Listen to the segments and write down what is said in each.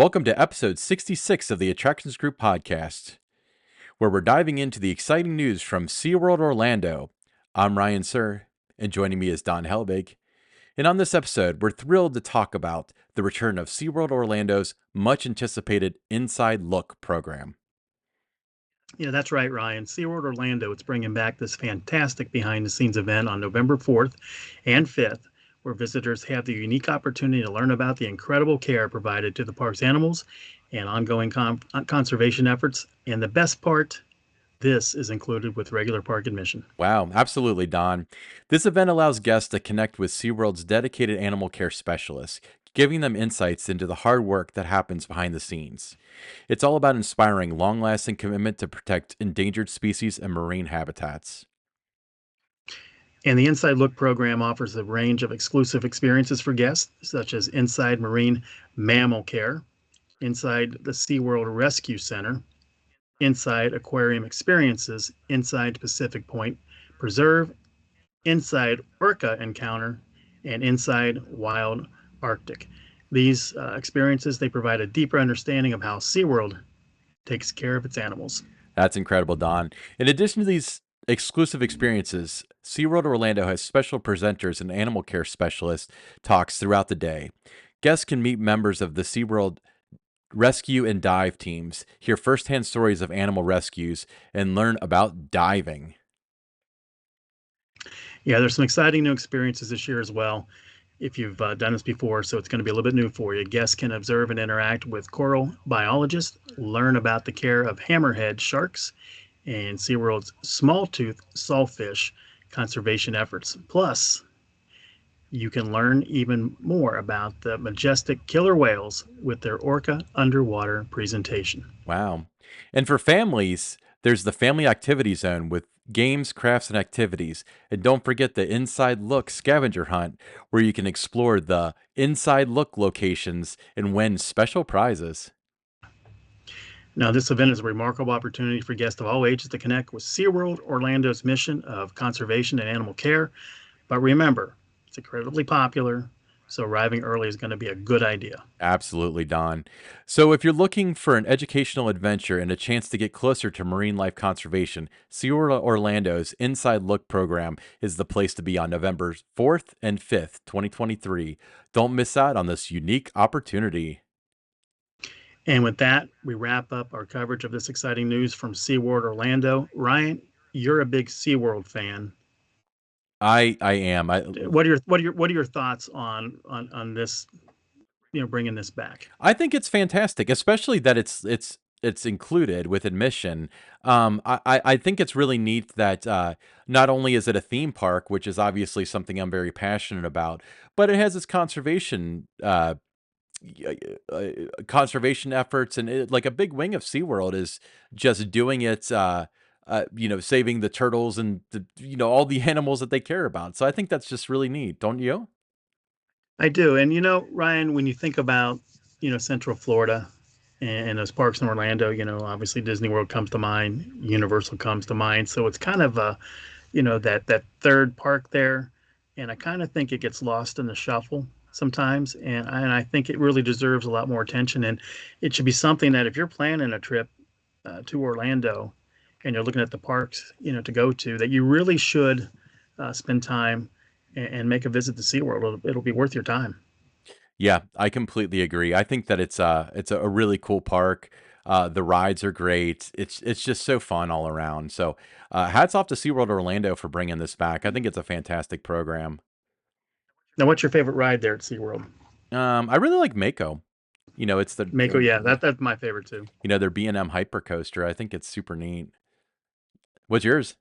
Welcome to episode 66 of the Attractions Group podcast, where we're diving into the exciting news from SeaWorld Orlando. I'm Ryan Sir, and joining me is Don Helbig. And on this episode, we're thrilled to talk about the return of SeaWorld Orlando's much anticipated Inside Look program. Yeah, that's right, Ryan. SeaWorld Orlando is bringing back this fantastic behind the scenes event on November 4th and 5th, where visitors have the unique opportunity to learn about the incredible care provided to the park's animals and ongoing conservation efforts. And the best part, this is included with regular park admission. Wow, absolutely, Don. This event allows guests to connect with SeaWorld's dedicated animal care specialists, giving them insights into the hard work that happens behind the scenes. It's all about inspiring long lasting commitment to protect endangered species and marine habitats. And the Inside Look program offers a range of exclusive experiences for guests, such as Inside Marine Mammal Care, Inside the SeaWorld Rescue Center, Inside Aquarium Experiences, Inside Pacific Point Preserve, Inside Orca Encounter, and Inside Wild Arctic. These experiences, they provide a deeper understanding of how SeaWorld takes care of its animals. That's incredible, Don. In addition to these exclusive experiences, SeaWorld Orlando has special presenters and animal care specialist talks throughout the day. Guests can meet members of the SeaWorld rescue and dive teams, hear firsthand stories of animal rescues, and learn about diving. Yeah, there's some exciting new experiences this year as well. If you've done this before, so it's going to be a little bit new for you. Guests can observe and interact with coral biologists, learn about the care of hammerhead sharks, and SeaWorld's small-tooth sawfish conservation efforts. Plus, you can learn even more about the majestic killer whales with their orca underwater presentation. Wow. And for families, there's the Family Activity Zone with games, crafts, and activities. And don't forget the Inside Look scavenger hunt, where you can explore the Inside Look locations and win special prizes. Now, this event is a remarkable opportunity for guests of all ages to connect with SeaWorld Orlando's mission of conservation and animal care. But remember, it's incredibly popular, so arriving early is going to be a good idea. Absolutely, Don. So, if you're looking for an educational adventure and a chance to get closer to marine life conservation, SeaWorld Orlando's Inside Look program is the place to be on November 4th and 5th, 2023. Don't miss out on this unique opportunity. And with that, we wrap up our coverage of this exciting news from SeaWorld Orlando. Ryan, you're a big SeaWorld fan. I am. What are your thoughts on this? Bringing this back. I think it's fantastic, especially that it's included with admission. I think it's really neat that not only is it a theme park, which is obviously something I'm very passionate about, but it has its conservation efforts, and like a big wing of SeaWorld is just doing it. Saving the turtles and all the animals that they care about. So I think that's just really neat, don't you? I do. And Ryan, when you think about, Central Florida and those parks in Orlando, obviously Disney World comes to mind, Universal comes to mind. So it's kind of that third park there. And I kind of think it gets lost in the shuffle sometimes. And I think it really deserves a lot more attention. And it should be something that if you're planning a trip to Orlando and you're looking at the parks, to go to, that you really should spend time and make a visit to SeaWorld. It'll be worth your time. Yeah, I completely agree. I think that it's a really cool park. The rides are great. It's just so fun all around. So, hats off to SeaWorld Orlando for bringing this back. I think it's a fantastic program. Now, what's your favorite ride there at SeaWorld? I really like Mako. It's Mako, yeah, that's my favorite too. their B&M hyper coaster. I think it's super neat. What's yours?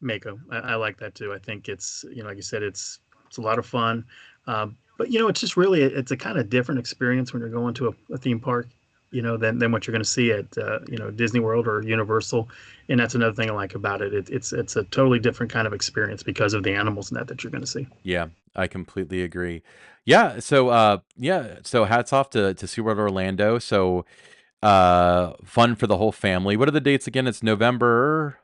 Mako, I like that too. I think it's like you said, it's a lot of fun. But it's just really it's a kind of different experience when you're going to a theme park, than what you're going to see at Disney World or Universal. And that's another thing I like about it. It's a totally different kind of experience because of the animals in that you're going to see. Yeah, I completely agree. So hats off to SeaWorld Orlando. So fun for the whole family. What are the dates again? It's November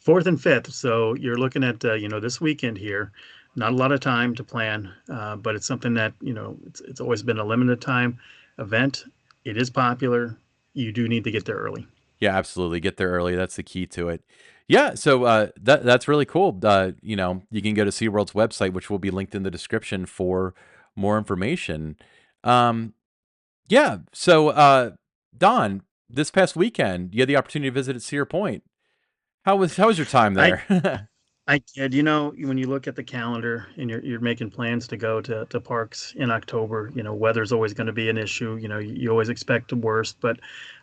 4th and 5th. So you're looking at this weekend here. Not a lot of time to plan, but it's something that it's always been a limited time. event. It is popular. You do need to get there early. Yeah, absolutely. Get there early. That's the key to it. Yeah, so that's really cool. You can go to SeaWorld's website, which will be linked in the description for more information. Um, yeah, so Don, this past weekend, you had the opportunity to visit at Cedar Point. How was your time I there? I kid. You know, when you look at the calendar and you're making plans to go to parks in October, you know, weather's always going to be an issue. You know, you always expect the worst, but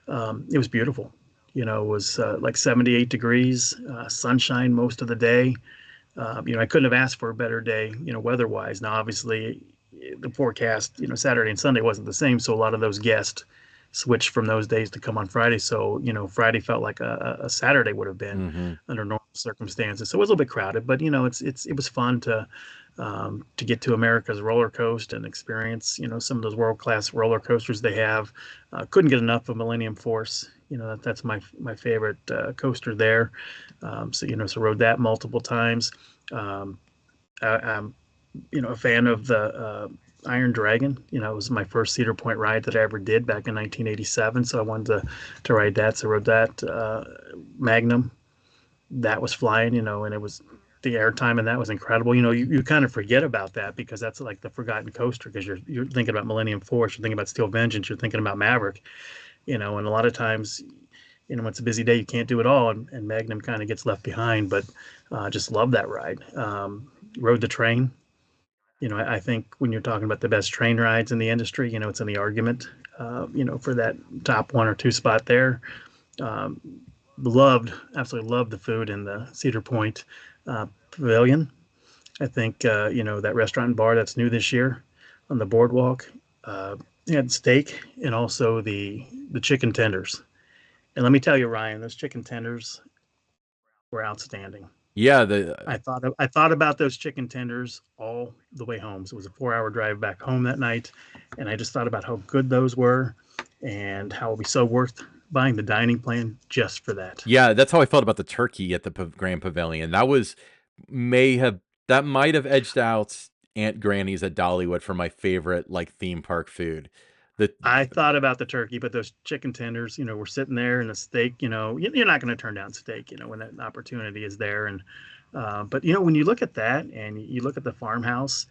it was beautiful. You know, it was like 78 degrees, sunshine most of the day. You know, I couldn't have asked for a better day, you know, weather-wise. Now, obviously, the forecast, you know, Saturday and Sunday wasn't the same, so a lot of those guests switched from those days to come on Friday. So, you know, Friday felt like a Saturday would have been Hmm. under normal circumstances. So it was a little bit crowded, but you know, it was fun to get to America's roller coaster and experience, you know, some of those world-class roller coasters they have. Couldn't get enough of Millennium Force. You know, that's my favorite coaster there. So you know, so rode that multiple times. Um, I'm you know a fan of the Iron Dragon. You know, it was my first Cedar Point ride that I ever did back in 1987. So I wanted to ride that. So I rode that Magnum. That was flying. You know, and it was the airtime and that was incredible. You know, you kind of forget about that because that's like the forgotten coaster because you're thinking about Millennium Force, you're thinking about Steel Vengeance, you're thinking about Maverick. You know, and a lot of times you know, when it's a busy day, you can't do it all, and Magnum kind of gets left behind. But just love that ride. Rode the train. You know, I think when you're talking about the best train rides in the industry, you know, it's in the argument, you know, for that top one or two spot there. Um, absolutely loved the food in the Cedar Point Pavilion. I think, you know, that restaurant and bar that's new this year on the boardwalk had steak and also the chicken tenders. And let me tell you, Ryan, those chicken tenders were outstanding. Yeah, the I thought about those chicken tenders all the way home. So it was a 4 hour drive back home that night, and I just thought about how good those were, and how it'll be so worth buying the dining plan just for that. Yeah, that's how I felt about the turkey at the Grand Pavilion. May have that might have edged out Aunt Granny's at Dollywood for my favorite like theme park food. The I thought about the turkey, but those chicken tenders, you know, were sitting there, and the steak, you know, you're not going to turn down steak, you know, when that opportunity is there. And but you know, when you look at that and you look at the farmhouse,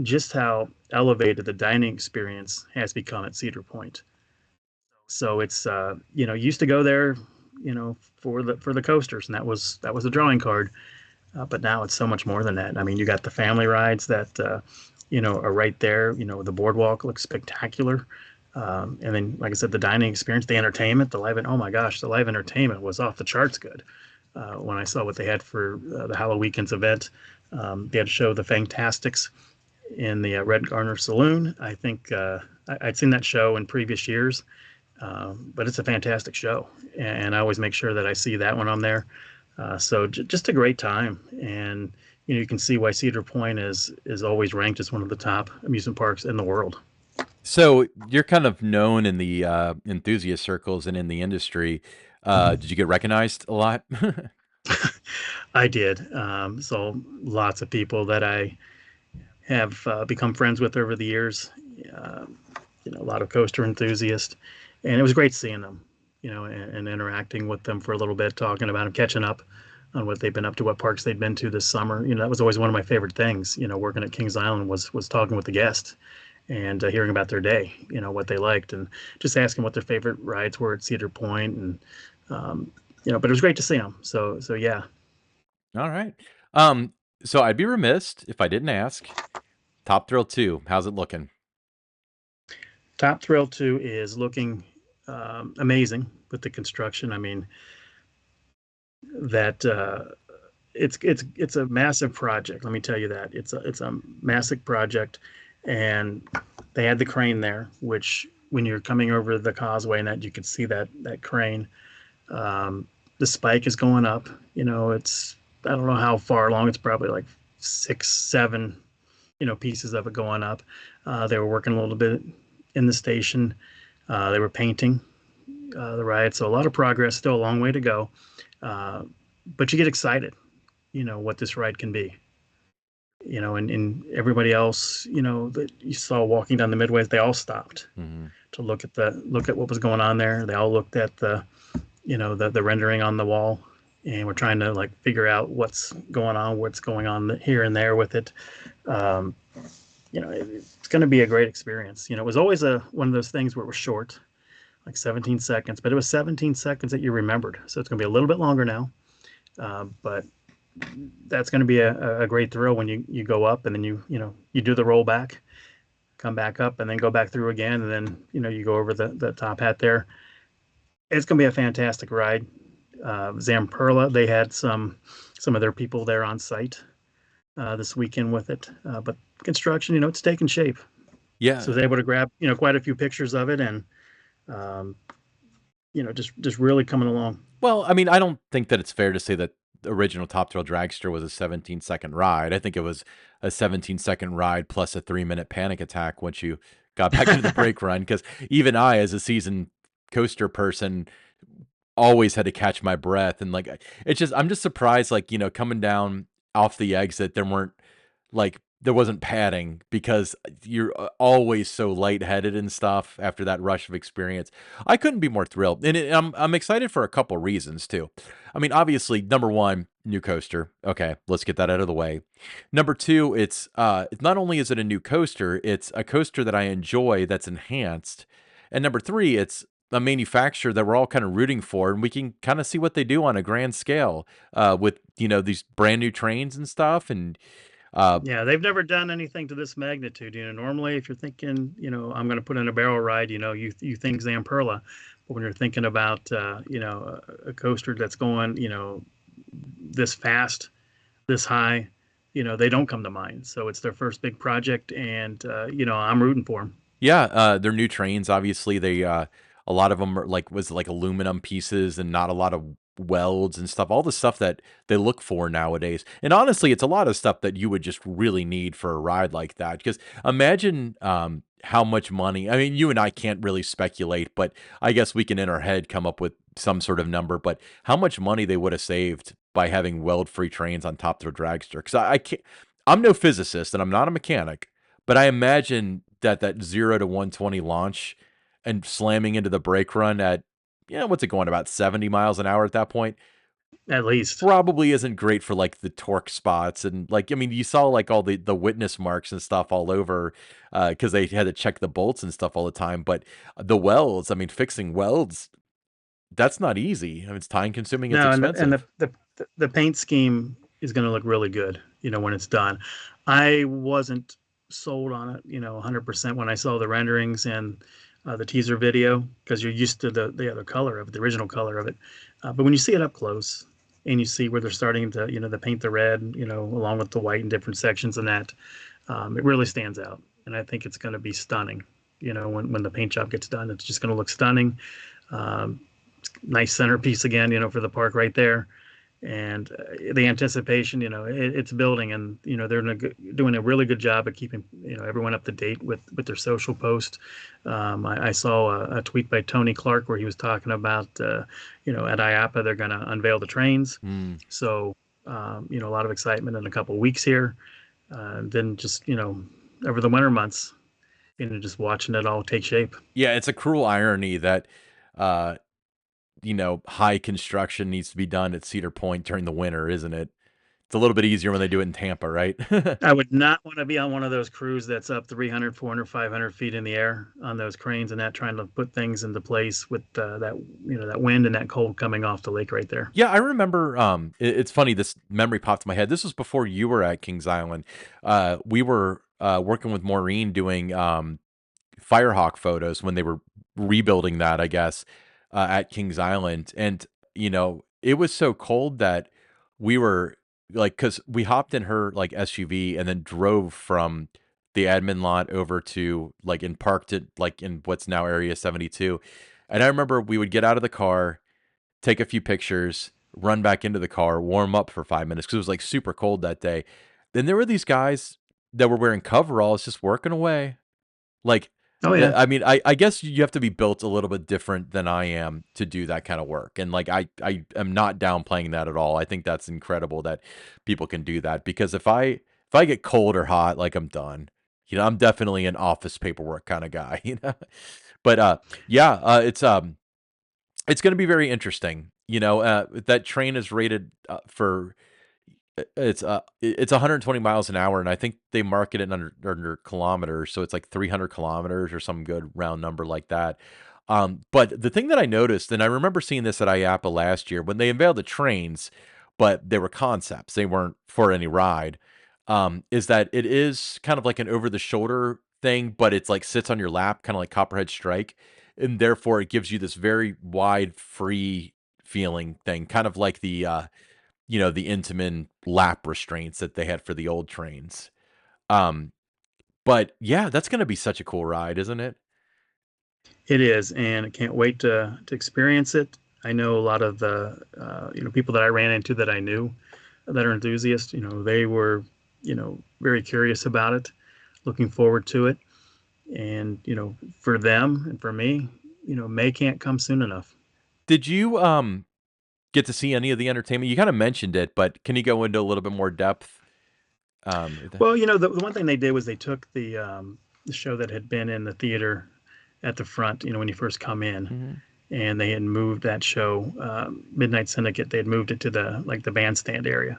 just how elevated the dining experience has become at Cedar Point. So it's you know, used to go there, you know, for the coasters, and that was a drawing card. But now it's so much more than that. I mean, you got the family rides that you know are right there. You know, the boardwalk looks spectacular. And then, like I said, the dining experience, the entertainment, the live, oh my gosh, the live entertainment was off the charts good. When I saw what they had for the Halloween Weekends event, they had to show the Fantastics in the Red Garner Saloon. I think I'd seen that show in previous years, but it's a fantastic show, and I always make sure that I see that one on there. So just a great time, and you know you can see why Cedar Point is always ranked as one of the top amusement parks in the world. so you're kind of known in the enthusiast circles and in the industry. Did you get recognized a lot? I did. So lots of people that I have become friends with over the years. Uh, you know, a lot of coaster enthusiasts, and it was great seeing them. You know, and interacting with them for a little bit, talking about them, catching up on what they've been up to, what parks they'd been to this summer. You know, that was always one of my favorite things. You know, working at Kings Island was talking with the guests and hearing about their day. You know, what they liked, and just asking what their favorite rides were at Cedar Point, and you know, but it was great to see them. So yeah. All right. Um, so I'd be remiss if I didn't ask. Top Thrill 2, how's it looking? Top Thrill 2 is looking amazing with the construction. I mean, that it's a massive project. Let me tell you that it's a massive project, and they had the crane there, which when you're coming over the causeway and that you can see that crane. The spike is going up. You know, it's I don't know how far along. It's probably like 6, 7, you know, pieces of it going up. They were working a little bit in the station. They were painting the ride, so a lot of progress. Still a long way to go, uh, but you get excited. You know what this ride can be. You know, and everybody else, you know, that you saw walking down the midways, they all stopped. Mm-hmm. to look at what was going on there. They all looked at the rendering on the wall, and we're trying to like figure out what's going on here and there with it. Um, it's going to be a great experience. It was always a one of those things where it was short, like 17 seconds, but it was 17 seconds that you remembered. So it's going to be a little bit longer now, but that's going to be a great thrill when you go up and then you do the rollback, come back up, and then go back through again, and then you go over the top hat there. It's going to be a fantastic ride. Zamperla, they had some of their people there on site this weekend with it, but construction, it's taking shape. So I Yeah. was able to grab quite a few pictures of it, and um, just really coming along. Well, I mean, I don't think that it's fair to say that the original Top Thrill Dragster was a 17-second ride. I think it was a 17-second ride plus a 3-minute panic attack once you got back into the brake run. Because even I, as a seasoned coaster person, always had to catch my breath. And like, it's just, I'm just surprised, like, coming down off the exit, there wasn't padding because you're always so lightheaded and stuff after that rush of experience. I couldn't be more thrilled, and I'm excited for a couple reasons too. I mean, obviously, number one, new coaster. Okay, let's get that out of the way. Number two, it's not only is it a new coaster, it's a coaster that I enjoy that's enhanced, and number three, it's a manufacturer that we're all kind of rooting for, and we can kind of see what they do on a grand scale with these brand new trains and stuff, and uh, Yeah, they've never done anything to this magnitude. Normally, if you're thinking, I'm going to put in a barrel ride, you think Zamperla, but when you're thinking about, a coaster that's going, this fast, this high, they don't come to mind. So it's their first big project, and I'm rooting for them. Yeah, they're new trains. Obviously, they a lot of them are like aluminum pieces and not a lot of welds and stuff. All the stuff that they look for nowadays. And honestly, it's a lot of stuff that you would just really need for a ride like that. Because imagine how much money. I mean, you and I can't really speculate, but I guess we can in our head come up with some sort of number. But how much money they would have saved by having weld-free trains on top of their dragster? Because I can't. I'm no physicist and I'm not a mechanic, but I imagine that 0 to 120 launch and slamming into the brake run at, what's it going, about 70 miles an hour at that point, At least. probably isn't great for like the torque spots. And like, I mean, you saw like all the witness marks and stuff all over because they had to check the bolts and stuff all the time. But the welds, I mean, fixing welds, that's not easy. I mean, it's time consuming, it's No, and expensive. the paint scheme is going to look really good, when it's done. I wasn't sold on it, 100% when I saw the renderings and the teaser video, because you're used to the other color of it, the original color of it. But when you see it up close and you see where they're starting to, to paint the red, along with the white in different sections and that, it really stands out. And I think it's going to be stunning. When the paint job gets done, it's just going to look stunning. Um, Nice centerpiece again, for the park right there. And the anticipation, it's building, and they're doing a really good job of keeping everyone up to date with their social post. I saw a tweet by Tony Clark where he was talking about at IAPA they're going to unveil the trains. Mm. So a lot of excitement in a couple of weeks here. Then just over the winter months, just watching it all take shape. Yeah, it's a cruel irony that uh, high construction needs to be done at Cedar Point during the winter, isn't it? It's a little bit easier when they do it in Tampa, right? I would not want to be on one of those crews that's up 300, 400, 500 feet in the air on those cranes and that trying to put things into place with that wind and that cold coming off the lake right there. Yeah, I remember. It's funny. This memory popped in my head. This was before you were at Kings Island. We were working with Maureen doing Firehawk photos when they were rebuilding that, I guess, at Kings Island. And, it was so cold that we were like, because we hopped in her like SUV and then drove from the admin lot over to like and parked it like in what's now Area 72. And I remember we would get out of the car, take a few pictures, run back into the car, warm up for 5 minutes because it was like super cold that day. Then there were these guys that were wearing coveralls just working away. Like, Oh yeah. I mean, I guess you have to be built a little bit different than I am to do that kind of work. And like, I am not downplaying that at all. I think that's incredible that people can do that because if I get cold or hot, like I'm done. I'm definitely an office paperwork kind of guy, But yeah, it's going to be very interesting. That train is rated for it's 120 miles an hour, and I think they mark it in under kilometers, so it's like 300 kilometers or some good round number like that. But the thing that I noticed, and I remember seeing this at IAPA last year when they unveiled the trains, but they were concepts; they weren't for any ride. Is that it is kind of like an over the shoulder thing, but it's like sits on your lap, kind of like Copperhead Strike, and therefore it gives you this very wide, free feeling thing, kind of like the Intamin lap restraints that they had for the old trains. Um, but yeah, that's going to be such a cool ride, isn't it? It is, and I can't wait to experience it. I know a lot of the people that I ran into that I knew that are enthusiasts. They were very curious about it, looking forward to it, and for them and for me, May can't come soon enough. Did you get to see any of the entertainment? You kind of mentioned it, but can you go into a little bit more depth? Well, the one thing they did was they took the show that had been in the theater at the front, when you first come in, Mhm. and they had moved that show, Midnight Syndicate. They had moved it to the bandstand area,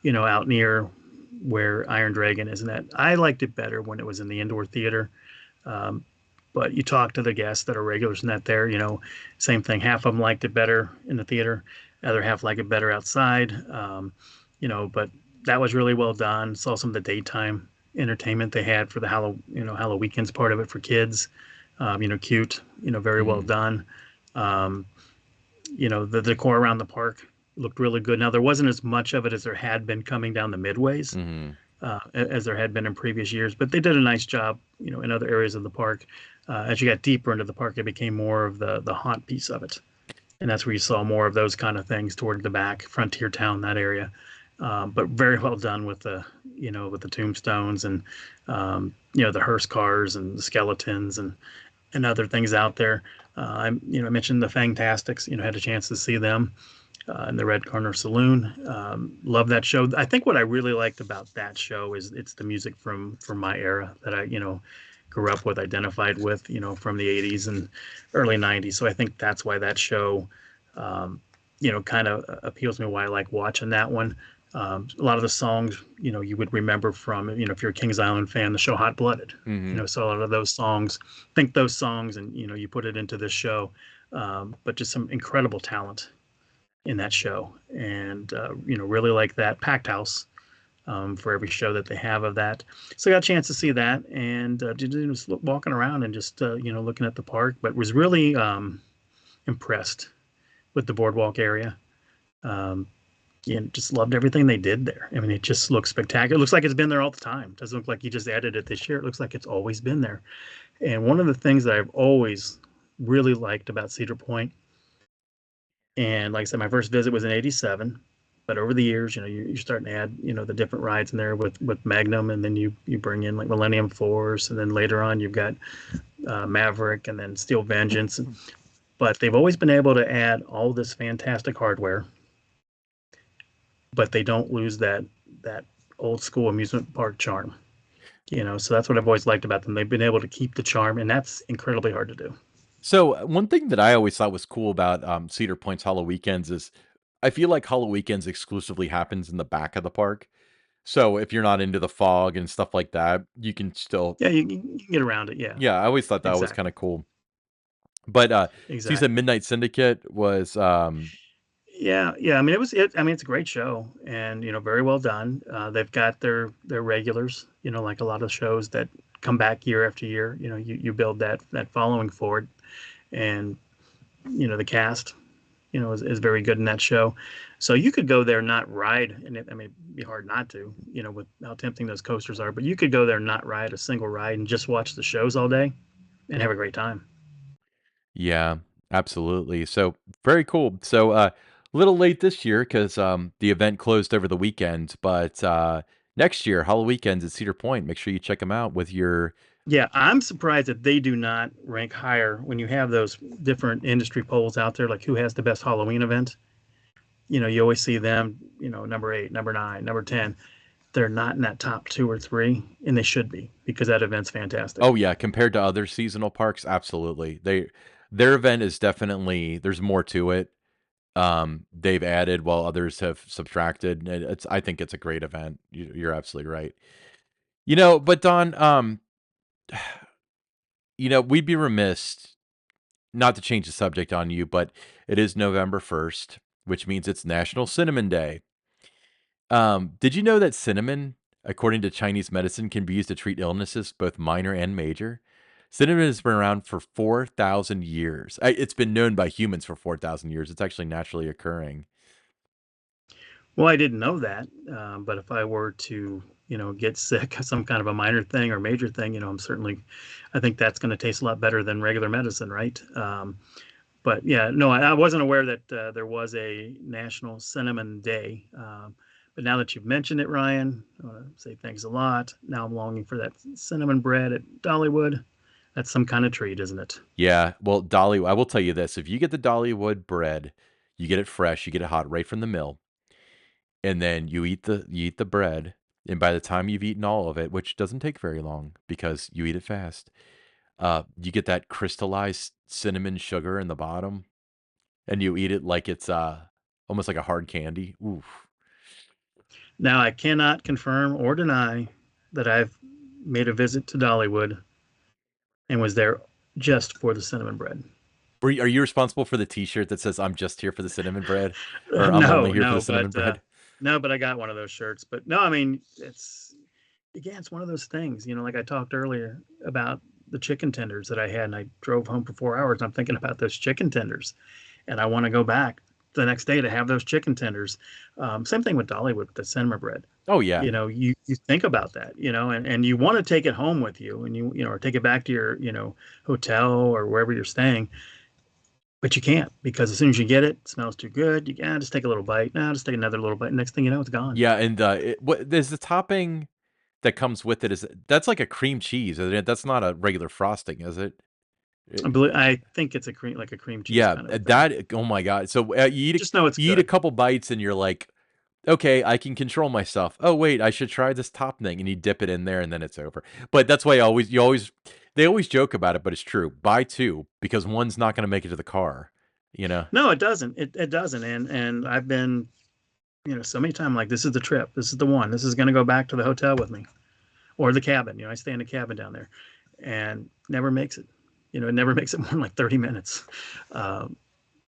out near where Iron Dragon is. And that I liked it better when it was in the indoor theater. Um, but you talk to the guests that are regulars in that there, same thing. Half of them liked it better in the theater, other half like it better outside. But that was really well done. Saw some of the daytime entertainment they had for the Halloween weekends part of it for kids. Cute, very well Mhm. done. Um, the decor around the park looked really good. Now there wasn't as much of it as there had been coming down the midways, Mhm. as there had been in previous years, but they did a nice job, in other areas of the park. As you got deeper into the park, it became more of the haunt piece of it, and that's where you saw more of those kind of things toward the back, Frontier Town, that area. But very well done with the tombstones and the hearse cars and the skeletons and other things out there. I mentioned the Fantastics. Had a chance to see them in the Red Corner Saloon. Love that show. I think what I really liked about that show is it's the music from my era that I grew up with, identified with, from the '80s and early '90s. So I think that's why that show, kind of appeals to me. Why I like watching that one. A lot of the songs, you would remember from, if you're a Kings Island fan, the show Hot Blooded. Mhm. So a lot of those songs, think those songs, and you put it into this show. But just some incredible talent in that show, and really like that packed house, for every show that they have of that. So I got a chance to see that, and just walking around and just looking at the park, but was really impressed with the boardwalk area. Um, and just loved everything they did there. I mean, it just looks spectacular. It looks like it's been there all the time. It doesn't look like you just added it this year. It looks like it's always been there. And one of the things that I've always really liked about Cedar Point, and like I said, my first visit was in '87. But over the years, you're starting to add, the different rides in there with Magnum, and then you bring in like Millennium Force, and then later on you've got Maverick, and then Steel Vengeance. But they've always been able to add all this fantastic hardware, but they don't lose that old school amusement park charm. So that's what I've always liked about them. They've been able to keep the charm, and that's incredibly hard to do. So one thing that I always thought was cool about Cedar Point's Hollow Weekends is I feel like Hollow Weekends exclusively happens in the back of the park. So if you're not into the fog and stuff like that, you can still. Yeah, you can get around it. Yeah, Yeah, I always thought that was exactly, kind of cool. But so you said exactly. Midnight Syndicate was Yeah, yeah. I mean, it's a great show, and very well done. They've got their regulars. Like a lot of shows that come back year after year. You build that following forward, and the cast, is very good in that show. So you could go there, not ride, and I mean, it'd be hard not to, with how tempting those coasters are. But you could go there, not ride a single ride, and just watch the shows all day and have a great time. yeah, absolutely. So very cool. So a little late this year because the event closed over the weekend, but next year, Hollow Weekends at Cedar Point. Make sure you check them out with your. Yeah, I'm surprised that they do not rank higher when you have those different industry polls out there, like who has the best Halloween event. You always see them, number 8, number 9, number 10. they're not in that top two or three, and they should be because that event's fantastic. Oh yeah, compared to other seasonal parks, absolutely. Their event is definitely there's more to it. They've added while others have subtracted. It's I think it's a great event. You're absolutely right. But Don, we'd be remiss not to change the subject on you, but it is November 1st, which means it's National Cinnamon Day. Did you know that cinnamon, according to Chinese medicine, can be used to treat illnesses, both minor and major? Cinnamon has been around for 4,000 years. It's been known by humans for 4,000 years. It's actually naturally occurring. Well, I didn't know that, but if I were to, get sick, some kind of a minor thing or major thing, I think that's going to taste a lot better than regular medicine, right? But yeah, no, I wasn't aware that there was a National Cinnamon Day. But now that you've mentioned it, Ryan, I want to say thanks a lot. Now I'm longing for that cinnamon bread at Dollywood. That's some kind of treat, isn't it? Yeah, well, I will tell you this. If you get the Dollywood bread, you get it fresh, you get it hot right from the mill, and then you eat the bread, and by the time you've eaten all of it, which doesn't take very long because you eat it fast, you get that crystallized cinnamon sugar in the bottom, and you eat it like it's almost like a hard candy. Oof. Now I cannot confirm or deny that I've made a visit to Dollywood and was there just for the cinnamon bread. Are you responsible for the T-shirt that says "I'm just here for the cinnamon bread" or "I'm only No, here for the no, cinnamon but bread"? no, but I got one of those shirts. But no, I mean, it's again, it's one of those things, like I talked earlier about the chicken tenders that I had, and I drove home for 4 hours. And I'm thinking about those chicken tenders, and I want to go back the next day to have those chicken tenders. Same thing with Dollywood with the cinema bread. Oh yeah, You think about that, and you want to take it home with you, and or take it back to your hotel or wherever you're staying, but you can't because as soon as you get it, it smells too good. You just take a little bite. Now just take another little bite. Next thing you know, it's gone. yeah, and what there's the topping that comes with it is that's like a cream cheese, isn't it? That's not a regular frosting, is it? It- I think it's like a cream cheese yeah, kind of a thing. that. Oh my god! So Just know it's you eat a good. couple bites and you're like, okay, I can control myself. Oh wait, I should try this top thing, and you dip it in there, and then it's over. But that's why they always joke about it, but it's true. Buy two because one's not going to make it to the car. You know. No, it doesn't. It doesn't. And I've been, so many times like this is the trip. This is the one. This is going to go back to the hotel with me or the cabin. I stay in a cabin down there, and never makes it. It never makes it more than like 30 minutes. Um,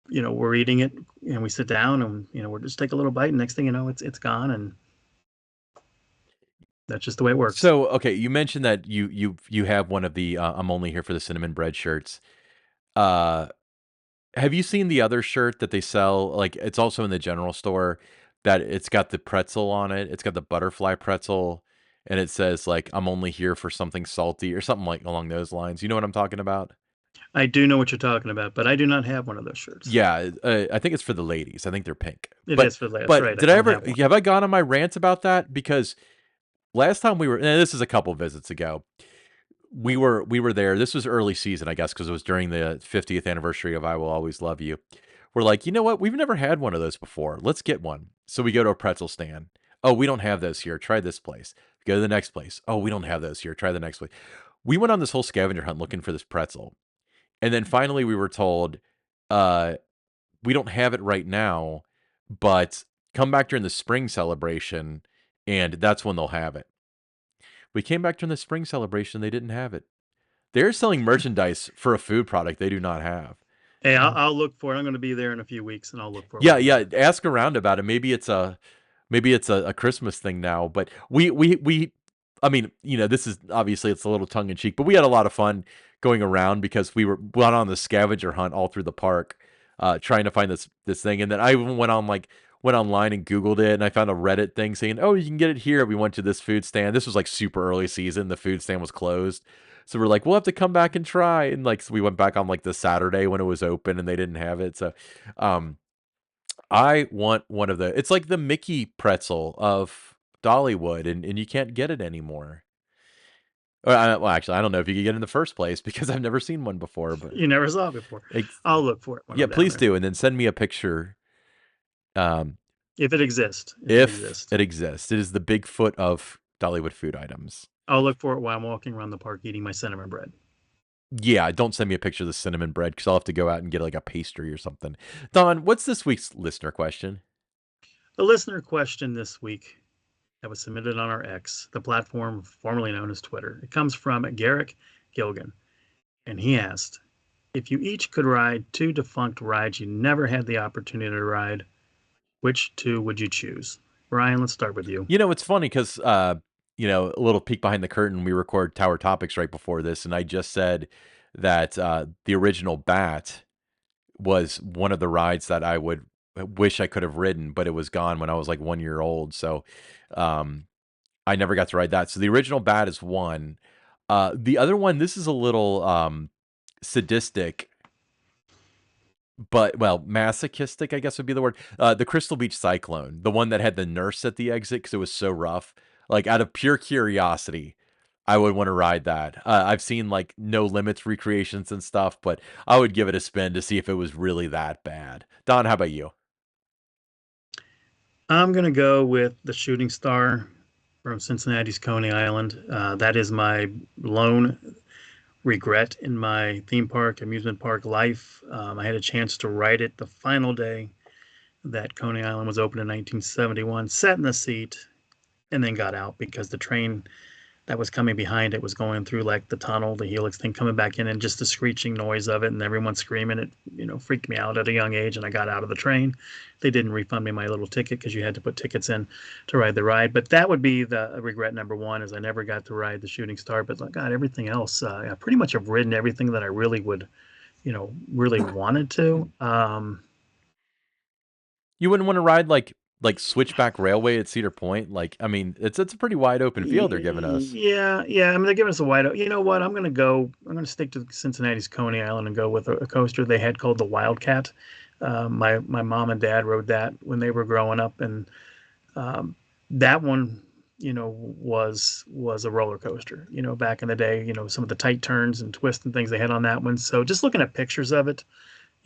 we're eating it and we sit down and we'll just take a little bite and next thing you know it's gone, and that's just the way it works. So okay, you mentioned that you have one of the "I'm only here for the cinnamon bread" shirts. Uh, have you seen the other shirt that they sell? Like it's also in the general store that it's got the pretzel on it. It's got the butterfly pretzel, and it says like "I'm only here for something salty" or something like along those lines. You know what I'm talking about? I do know what you're talking about, but I do not have one of those shirts. Yeah, I think it's for the ladies. I think they're pink. It But is for that's but right, I did I don't ever have one. have I gone on my rant about that? Because last time we were, and this is a couple visits ago. We were there. This was early season, I guess, because it was during the 50th anniversary of "I Will Always Love You." We're like, you know what? We've never had one of those before. Let's get one. So we go to a pretzel stand. Oh, we don't have those here. Try this place. Go to the next place. Oh, we don't have those here. Try the next place. We went on this whole scavenger hunt looking for this pretzel, and then finally we were told, uh, we don't have it right now, but come back during the spring celebration, and that's when they'll have it. We came back during the spring celebration. They didn't have it. They're selling merchandise for a food product they do not have. Hey, I'll look for it. I'm going to be there in a few weeks, and I'll look for it Yeah, when I get yeah. there. Ask around about it. Maybe it's a Christmas thing now. But we. I mean, this is obviously it's a little tongue in cheek, but we had a lot of fun going around because we went on the scavenger hunt all through the park, trying to find this thing. And then I even went online and Googled it, and I found a Reddit thing saying, "Oh, you can get it here." We went to this food stand. This was like super early season. The food stand was closed. So we're like, we'll have to come back and try. And like, so we went back on like the Saturday when it was open and they didn't have it. So, um, I want one of the, it's like the Mickey pretzel of Dollywood and you can't get it anymore. Well, actually, I don't know if you could get it in the first place because I've never seen one before, but You never saw it before. it's, I'll look for it when yeah, I'm down please there. do. And then send me a picture. Um, If it exists, if it If exists. it exists, it is the Bigfoot of Dollywood food items. I'll look for it while I'm walking around the park eating my cinnamon bread. Yeah, don't send me a picture of the cinnamon bread because I'll have to go out and get like a pastry or something. Don, what's this week's listener question? The listener question this week that was submitted on our X, the platform formerly known as Twitter. It comes from Garrick Gilgan, and he asked, if you each could ride two defunct rides you never had the opportunity to ride, which two would you choose? Ryan, let's start with you. You know, it's funny because, a little peek behind the curtain, we record Tower Topics right before this, and I just said that the original Bat was one of the rides that I would wish I could have ridden, but it was gone when I was like 1 year old. So um, I never got to ride that. So the original Bat is one. The other one, this is a little sadistic, but well, masochistic, I guess would be the word. The Crystal Beach Cyclone, the one that had the nurse at the exit because it was so rough. Like out of pure curiosity, I would want to ride that. I've seen like No Limits recreations and stuff, but I would give it a spin to see if it was really that bad. Don, how about you? I'm going to go with the Shooting Star from Cincinnati's Coney Island. That is my lone regret in my theme park, amusement park life. I had a chance to ride it the final day that Coney Island was open in 1971, sat in the seat, and then got out because the train that was coming behind it was going through like the tunnel, the helix thing coming back in, and just the screeching noise of it and everyone screaming. It, freaked me out at a young age, and I got out of the train. They didn't refund me my little ticket because you had to put tickets in to ride the ride. But that would be the regret number one, is I never got to ride the Shooting Star. But like, God, everything else, I pretty much have ridden everything that I really would, really wanted to. You wouldn't want to ride like Switchback Railway at Cedar Point? Like, I mean, it's a pretty wide open field they're giving us. Yeah, yeah. I mean, they're giving us a wide. You know what? I'm going to go. I'm going to stick to Cincinnati's Coney Island and go with a coaster they had called the Wildcat. My mom and dad rode that when they were growing up, and um, that one, was a roller coaster. Back in the day, some of the tight turns and twists and things they had on that one. So just looking at pictures of it,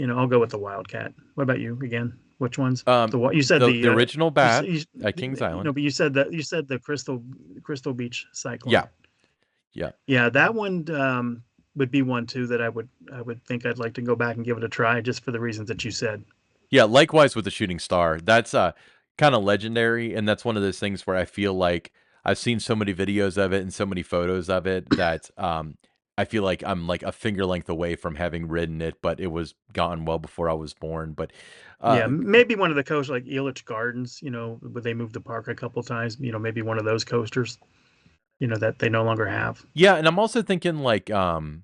I'll go with the Wildcat. What about you again? Which ones? Um, The what you said the the original you, Bat you at Kings Island. no, but you said the Crystal Beach Yeah, Cyclone. yeah. Yeah, that one would be one too that I would think I'd like to go back and give it a try just for the reasons that you said. Yeah, likewise with the Shooting Star. That's kind of legendary, and that's one of those things where I feel like I've seen so many videos of it and so many photos of it that I feel like I'm like a finger length away from having ridden it, but it was gone well before I was born. But Yeah, uh, maybe one of the coasters like Elitch Gardens, where they moved the park a couple times, maybe one of those coasters, that they no longer have. yeah, and I'm also thinking like the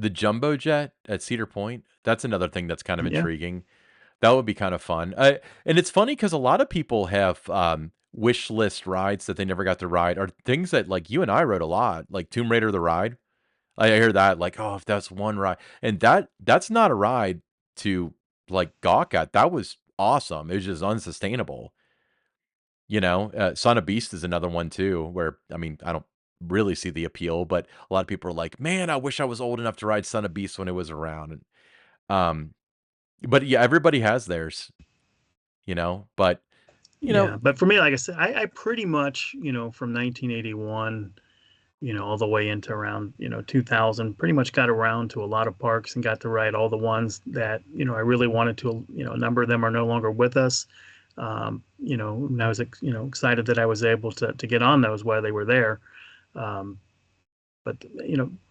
Jumbo Jet at Cedar Point. That's another thing that's kind of Yeah. intriguing. That would be kind of fun. And it's funny because a lot of people have wish list rides that they never got to ride, or things that like you and I rode a lot, like Tomb Raider the ride. I hear that like, oh, if that's one ride, and that's not a ride to like gawk at. That was awesome. It was just unsustainable. Son of Beast is another one too, where I mean, I don't really see the appeal, but a lot of people are like, man, I wish I was old enough to ride Son of Beast when it was around. And um, but yeah, everybody has theirs, but you know, Yeah, but for me, like I said, I pretty much, from 1981, all the way into around, 2000, pretty much got around to a lot of parks and got to ride all the ones that, I really wanted to. A number of them are no longer with us. And I was, excited that I was able to get on those while they were there. Um, but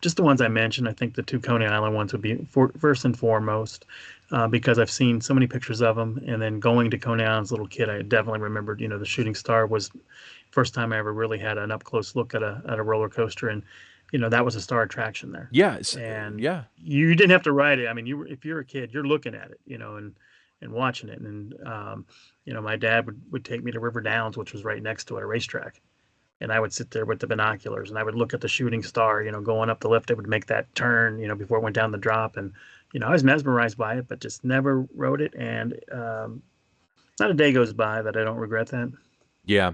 just the ones I mentioned, I think the two Coney Island ones would be first and foremost, because I've seen so many pictures of them. And then going to Coney Island as a little kid, I definitely remembered, the Shooting Star was first time I ever really had an up close look at a roller coaster, and that was a star attraction there. yeah, And yeah. you didn't have to ride it. I mean, if you're a kid, you're looking at it, and watching it. And my dad would take me to River Downs, which was right next to it, a racetrack, and I would sit there with the binoculars and I would look at the Shooting Star, going up the lift. It would make that turn, before it went down the drop. And, I was mesmerized by it, but just never rode it. And not a day goes by that I don't regret that. Yeah.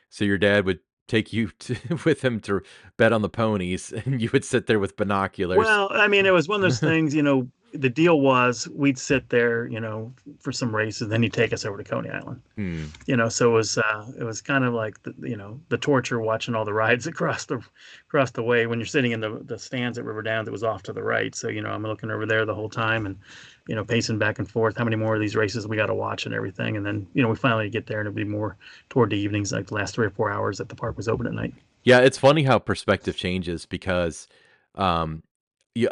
So your dad would take you with him to bet on the ponies, and you would sit there with binoculars. Well, I mean, it was one of those things, the deal was we'd sit there, for some races, then he'd take us over to Coney Island. Hmm. So it was kind of like the torture watching all the rides across the way when you're sitting in the stands at River Downs. It was off to the right, so I'm looking over there the whole time and pacing back and forth. How many more of these races we got to watch and everything, and then we finally get there and it'll be more toward the evenings, like the last 3 or 4 hours that the park was open at night. Yeah, it's funny how perspective changes because, um, yeah,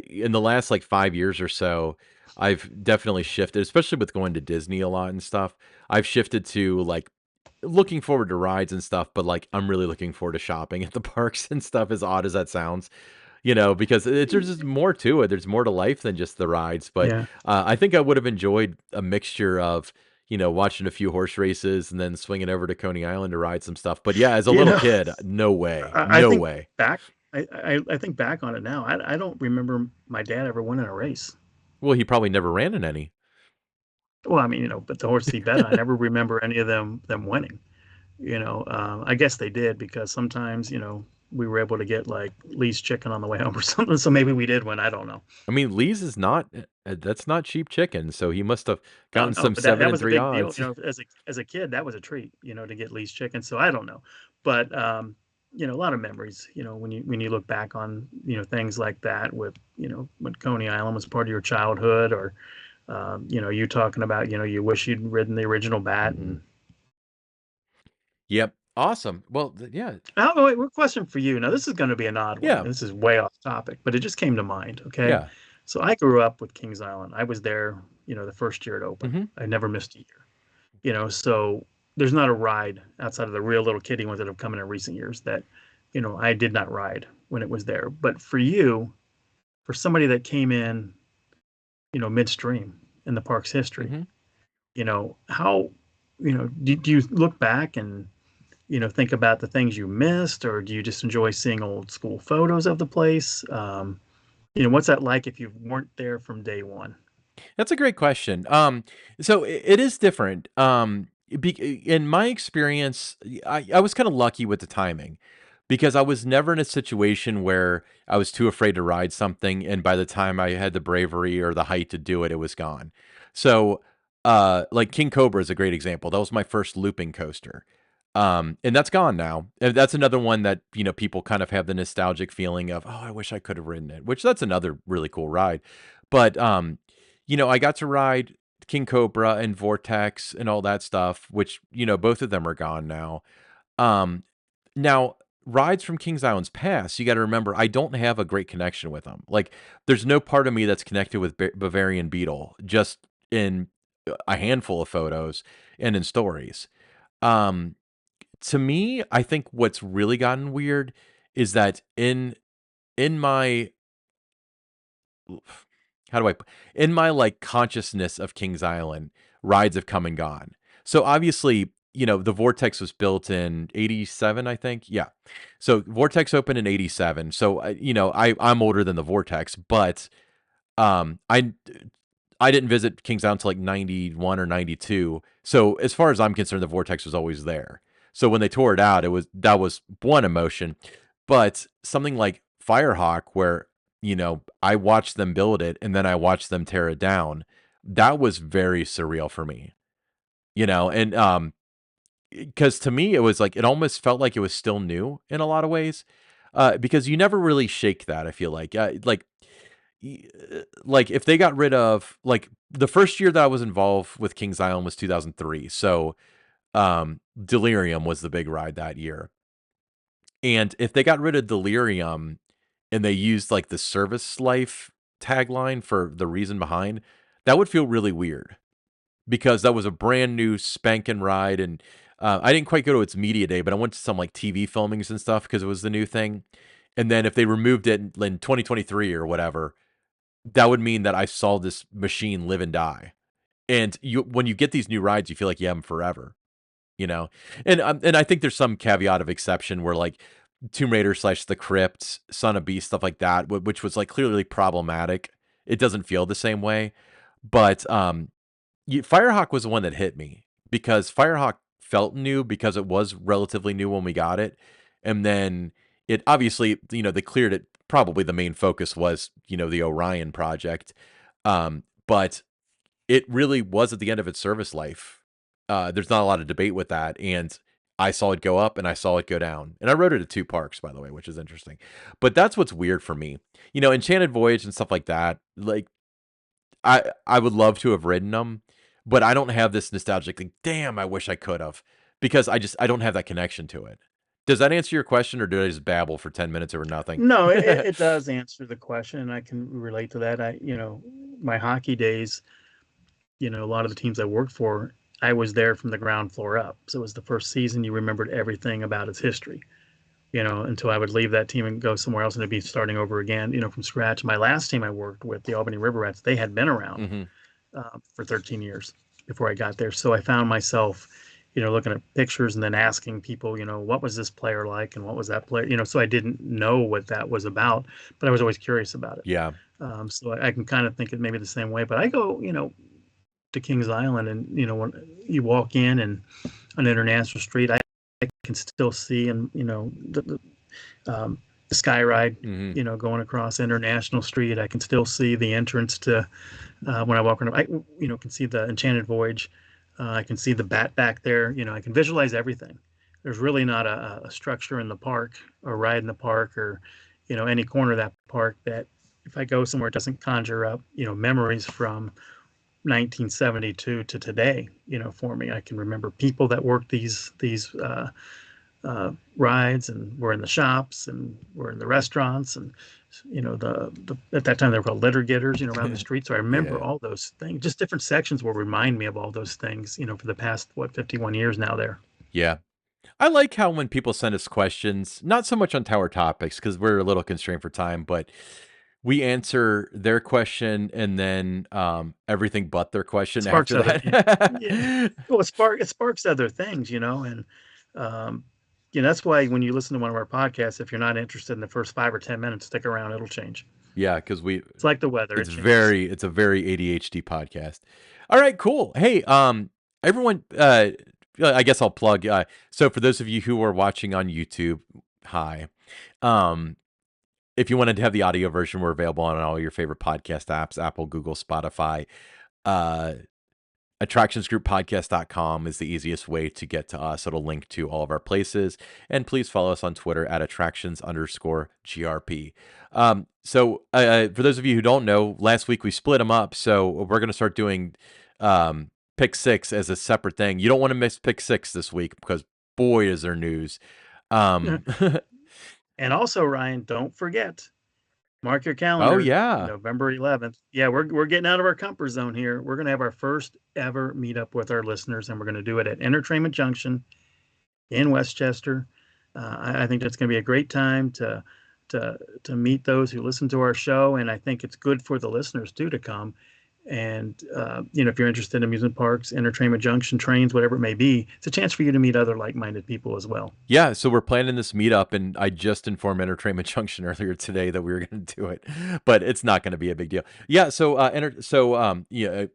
in the last like 5 years or so, I've definitely shifted, especially with going to Disney a lot and stuff. I've shifted to like looking forward to rides and stuff, but like I'm really looking forward to shopping at the parks and stuff. As odd as that sounds, because there's just more to it. There's more to life than just the rides. But Yeah, I think I would have enjoyed a mixture of, watching a few horse races and then swinging over to Coney Island to ride some stuff. But yeah, as a you little know, kid, no way, I no think way. back. I think back on it now. I don't remember my dad ever winning a race. Well, he probably never ran in any. Well, I mean, but the horse he bet on, I never remember any of them winning. I guess they did because sometimes we were able to get like Lee's chicken on the way home or something. So maybe we did win. I don't know. I mean, Lee's is not that's not cheap chicken, so he must have No, gotten no, some but that 7 and was a 3 big deal. odds. As a kid, that was a treat. To get Lee's chicken. So I don't know, but a lot of memories. When you look back on things like that with when Coney Island was part of your childhood, or you talking about you wish you'd ridden the original bat. Mhm. And Yep. Awesome. Well, yeah. oh, wait, one question for you. Now, this is going to be an odd one. Yeah. This is way off topic, but it just came to mind. Okay. Yeah. So I grew up with Kings Island. I was there, the first year it opened. Mhm. I never missed a year. So there's not a ride outside of the real little kiddie ones that have come in recent years that, I did not ride when it was there. But for you, for somebody that came in, midstream in the park's history, Mhm. how, do you look back and think about the things you missed, or do you just enjoy seeing old school photos of the place? What's that like if you weren't there from day one? That's a great question. So it is different. In my experience, I was kind of lucky with the timing because I was never in a situation where I was too afraid to ride something, and by the time I had the bravery or the height to do it, it was gone. So, like King Cobra is a great example. That was my first looping coaster. And that's gone now. And that's another one that, people kind of have the nostalgic feeling of, oh, I wish I could have ridden it, which that's another really cool ride. But I got to ride King Cobra and Vortex and all that stuff, which, both of them are gone now. Um, Now, rides from Kings Island's past, you got to remember, I don't have a great connection with them. Like, there's no part of me that's connected with Bavarian Beetle, just in a handful of photos and in stories. Um, to me, I think what's really gotten weird is that in my how do I in my like consciousness of Kings Island, rides have come and gone. So obviously, the Vortex was built in 87, I think. Yeah. So Vortex opened in 87. So I'm older than the Vortex, but um I I didn't visit Kings Island until like 91 or 92. So as far as I'm concerned, the Vortex was always there. So when they tore it out, that was one emotion. But something like Firehawk, where, I watched them build it and then I watched them tear it down, that was very surreal for me. And because to me it was like it almost felt like it was still new in a lot of ways. Because you never really shake that, I feel like if they got rid of like the first year that I was involved with Kings Island was 2003. So Delirium was the big ride that year. And if they got rid of Delirium and they used like the service life tagline for the reason behind, that would feel really weird because that was a brand new spanking ride. And I didn't quite go to its media day, but I went to some like TV filmings and stuff because it was the new thing. And then if they removed it in 2023 or whatever, that would mean that I saw this machine live and die. And when you get these new rides, you feel like you have them forever, you know. And I think there's some caveat of exception where like Tomb Raider / The Crypt, Son of Beast, stuff like that, which was like clearly problematic. It doesn't feel the same way, but Firehawk was the one that hit me because Firehawk felt new because it was relatively new when we got it, and then it obviously they cleared it. Probably the main focus was the Orion project, But it really was at the end of its service life. There's not a lot of debate with that, and I saw it go up and I saw it go down. And I rode it at 2 parks, by the way, which is interesting. But that's what's weird for me. Enchanted Voyage and stuff like that, like, I would love to have ridden them, but I don't have this nostalgic, like, "Damn, I wish I could have," because I don't have that connection to it. Does that answer your question, or did I just babble for 10 minutes over nothing? No, it does answer the question, and I can relate to that. My hockey days, a lot of the teams I worked for, I was there from the ground floor up. So it was the first season you remembered everything about its history, until I would leave that team and go somewhere else and it'd be starting over again, from scratch. My last team I worked with, the Albany River Rats, they had been around Mhm. for 13 years before I got there. So I found myself, looking at pictures and then asking people, what was this player like and what was that player, so I didn't know what that was about, but I was always curious about it. Yeah. So I can kind of think it maybe the same way, but I go, to Kings Island and, when you walk in and on International Street, I can still see, and, the sky ride, Mhm. going across International Street. I can still see the entrance to when I walk around. I can see the Enchanted Voyage. I can see the bat back there. I can visualize everything. There's really not a structure in the park or ride in the park or any corner of that park that if I go somewhere it doesn't conjure up memories from 1972 to today. For me, I can remember people that worked these rides and were in the shops and were in the restaurants and the at that time they were called litter getters around the street. So I remember Yeah. all those things. Just different sections will remind me of all those things for the past 51 years now there. Yeah. I like how when people send us questions, not so much on tower topics because we're a little constrained for time, but we answer their question and then everything but their question Sparks after other, yeah, yeah. that. Well, it sparks other things, and um that's why when you listen to one of our podcasts, if you're not interested in the first 5 or 10 minutes, stick around, it'll change. Yeah, because we It's like the weather, it it's changes. very it's a very ADHD podcast. All right, cool. Hey, everyone, I guess I'll plug. So for those of you who are watching on YouTube, hi. Um, if you wanted to have the audio version, we're available on all your favorite podcast apps: Apple, Google, Spotify. Uh, attractionsgrouppodcast.com is the easiest way to get to us. It'll link to all of our places. And please follow us on Twitter at attractions_GRP. For those of you who don't know, last week we split them up. So we're going to start doing Pick Six as a separate thing. You don't want to miss Pick Six this week because boy, is there news. Um, And also, Ryan, don't forget, mark your oh, calendar, yeah. November 11th. Yeah, we're getting out of our comfort zone here. We're going to have our first ever meetup with our listeners, and we're going to do it at Entertainment Junction in Westchester. I think that's going to be a great time to meet those who listen to our show, and I think it's good for the listeners too to come. And if you're interested in amusement parks, Entertainment Junction, trains, whatever it may be, it's a chance for you to meet other like-minded people as well. Yeah, so we're planning this meetup, and I just informed Entertainment Junction earlier today that we were going to do it, but it's not going to be a big deal. Yeah, well,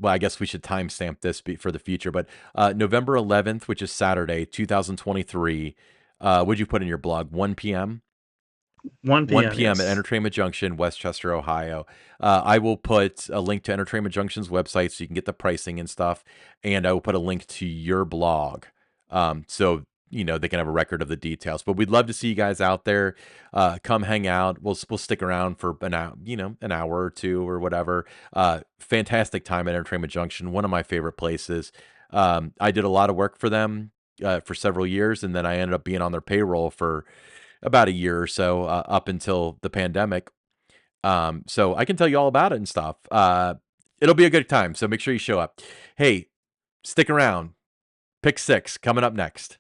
I guess we should timestamp this for the future, but November 11th, which is Saturday, 2023. What'd you put in your blog? 1 p.m. 1 1 p.m. p.m. at Yes. Entertainment Junction, Westchester, Ohio. I will put a link to Entertainment Junction's website so you can get the pricing and stuff, and I will put a link to your blog, so they can have a record of the details. But we'd love to see you guys out there. Come hang out. We'll stick around for an hour or two or whatever. Fantastic time at Entertainment Junction, one of my favorite places. I did a lot of work for them for several years, and then I ended up being on their payroll for about a year or so, up until the pandemic. So I can tell you all about it and stuff. It'll be a good time. So make sure you show up. Hey, stick around. Pick Six coming up next.